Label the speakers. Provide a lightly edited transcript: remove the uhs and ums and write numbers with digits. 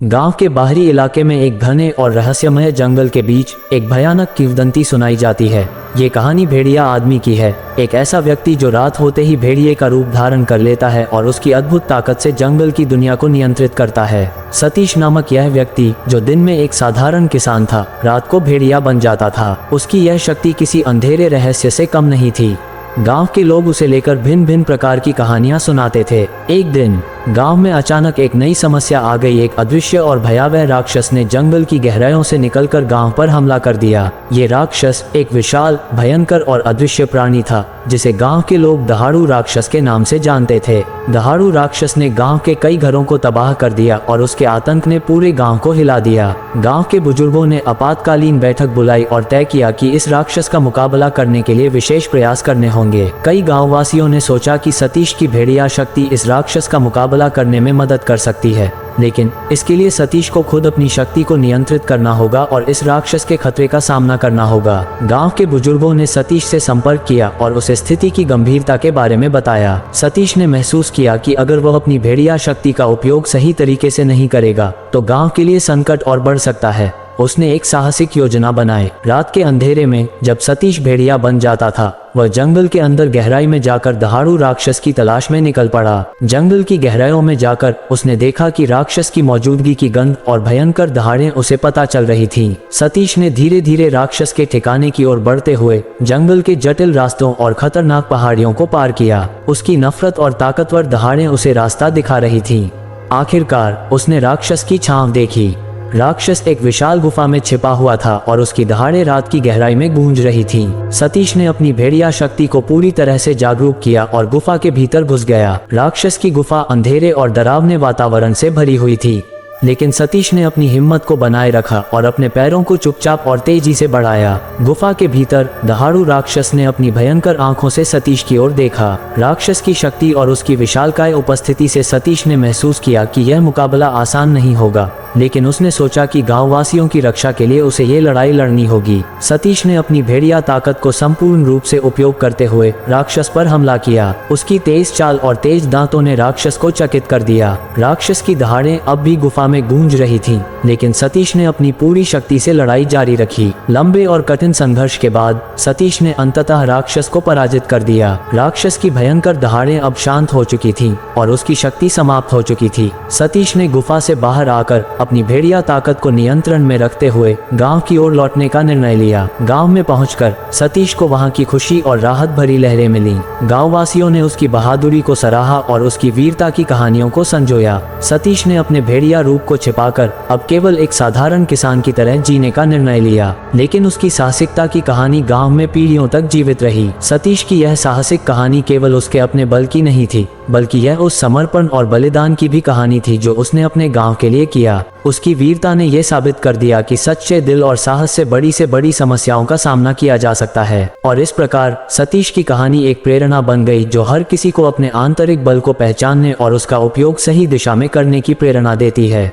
Speaker 1: गांव के बाहरी इलाके में एक घने और रहस्यमय जंगल के बीच एक भयानक किंवदंती सुनाई जाती है। ये कहानी भेड़िया आदमी की है, एक ऐसा व्यक्ति जो रात होते ही भेड़िए का रूप धारण कर लेता है और उसकी अद्भुत ताकत से जंगल की दुनिया को नियंत्रित करता है। सतीश नामक यह व्यक्ति, जो दिन में एक साधारण किसान था, रात को भेड़िया बन जाता था। उसकी यह शक्ति किसी अंधेरे रहस्य से कम नहीं थी। गांव के लोग उसे लेकर भिन्न भिन्न प्रकार की कहानियां सुनाते थे। एक दिन गांव में अचानक एक नई समस्या आ गई। एक अदृश्य और भयावह राक्षस ने जंगल की गहराइयों से निकलकर गांव पर हमला कर दिया। ये राक्षस एक विशाल, भयंकर और अदृश्य प्राणी था, जिसे गांव के लोग दहाड़ू राक्षस के नाम से जानते थे। दहाड़ू राक्षस ने गांव के कई घरों को तबाह कर दिया और उसके आतंक ने पूरे गांव को हिला दिया। गांव के बुजुर्गों ने आपातकालीन बैठक बुलाई और तय किया कि इस राक्षस का मुकाबला करने के लिए विशेष प्रयास करने होंगे। कई गांववासियों ने सोचा कि सतीश की भेड़िया शक्ति इस राक्षस का मुकाबला करने में मदद कर सकती है, लेकिन इसके लिए सतीश को खुद अपनी शक्ति को नियंत्रित करना होगा और इस राक्षस के खतरे का सामना करना होगा। गांव के बुजुर्गों ने सतीश से संपर्क किया और उसे स्थिति की गंभीरता के बारे में बताया। सतीश ने महसूस किया कि अगर वह अपनी भेड़िया शक्ति का उपयोग सही तरीके से नहीं करेगा तो गांव के लिए संकट और बढ़ सकता है। उसने एक साहसिक योजना बनाई। रात के अंधेरे में जब सतीश भेड़िया बन जाता था, वह जंगल के अंदर गहराई में जाकर दहाड़ू राक्षस की तलाश में निकल पड़ा। जंगल की गहराइयों में जाकर उसने देखा कि राक्षस की मौजूदगी की गंध और भयंकर दहाड़ें उसे पता चल रही थीं। सतीश ने धीरे धीरे राक्षस के ठिकाने की ओर बढ़ते हुए जंगल के जटिल रास्तों और खतरनाक पहाड़ियों को पार किया। उसकी नफरत और ताकतवर दहाड़ें उसे रास्ता दिखा रही थीं। आखिरकार उसने राक्षस की छांव देखी। राक्षस एक विशाल गुफा में छिपा हुआ था और उसकी दहाड़ें रात की गहराई में गूंज रही थीं। सतीश ने अपनी भेड़िया शक्ति को पूरी तरह से जागरूक किया और गुफा के भीतर घुस गया। राक्षस की गुफा अंधेरे और डरावने वातावरण से भरी हुई थी, लेकिन सतीश ने अपनी हिम्मत को बनाए रखा और अपने पैरों को चुपचाप और तेजी से बढ़ाया। गुफा के भीतर दहाड़ू राक्षस ने अपनी भयंकर आंखों से सतीश की ओर देखा। राक्षस की शक्ति और उसकी विशालकाय उपस्थिति से सतीश ने महसूस किया कि यह मुकाबला आसान नहीं होगा, लेकिन उसने सोचा कि गांववासियों की रक्षा के लिए उसे ये लड़ाई लड़नी होगी। सतीश ने अपनी भेड़िया ताकत को संपूर्ण रूप से उपयोग करते हुए राक्षस पर हमला किया। उसकी तेज चाल और तेज दांतों ने राक्षस को चकित कर दिया। राक्षस की दहाड़ें अब भी गुफा में गूंज रही थीं, लेकिन सतीश ने अपनी पूरी शक्ति से लड़ाई जारी रखी। लंबे और कठिन संघर्ष के बाद सतीश ने अंततः राक्षस को पराजित कर दिया। राक्षस की भयंकर दहाड़ें अब शांत हो चुकी थीं और उसकी शक्ति समाप्त हो चुकी थी। सतीश ने गुफा से बाहर आकर अपनी भेड़िया ताकत को नियंत्रण में रखते हुए गांव की ओर लौटने का निर्णय लिया। गांव में पहुंचकर सतीश को वहां की खुशी और राहत भरी लहरें मिली। गांववासियों ने उसकी बहादुरी को सराहा और उसकी वीरता की कहानियों को संजोया। सतीश ने अपने भेड़िया रूप को छिपाकर अब केवल एक साधारण किसान की तरह जीने का निर्णय लिया, लेकिन उसकी साहसिकता की कहानी गांव में पीढ़ियों तक जीवित रही। सतीश की यह साहसिक कहानी केवल उसके अपने बल की नहीं थी, बल्कि यह उस समर्पण और बलिदान की भी कहानी थी जो उसने अपने गांव के लिए किया। उसकी वीरता ने यह साबित कर दिया कि सच्चे दिल और साहस से बड़ी समस्याओं का सामना किया जा सकता है। और इस प्रकार सतीश की कहानी एक प्रेरणा बन गई, जो हर किसी को अपने आंतरिक बल को पहचानने और उसका उपयोग सही दिशा में करने की प्रेरणा देती है।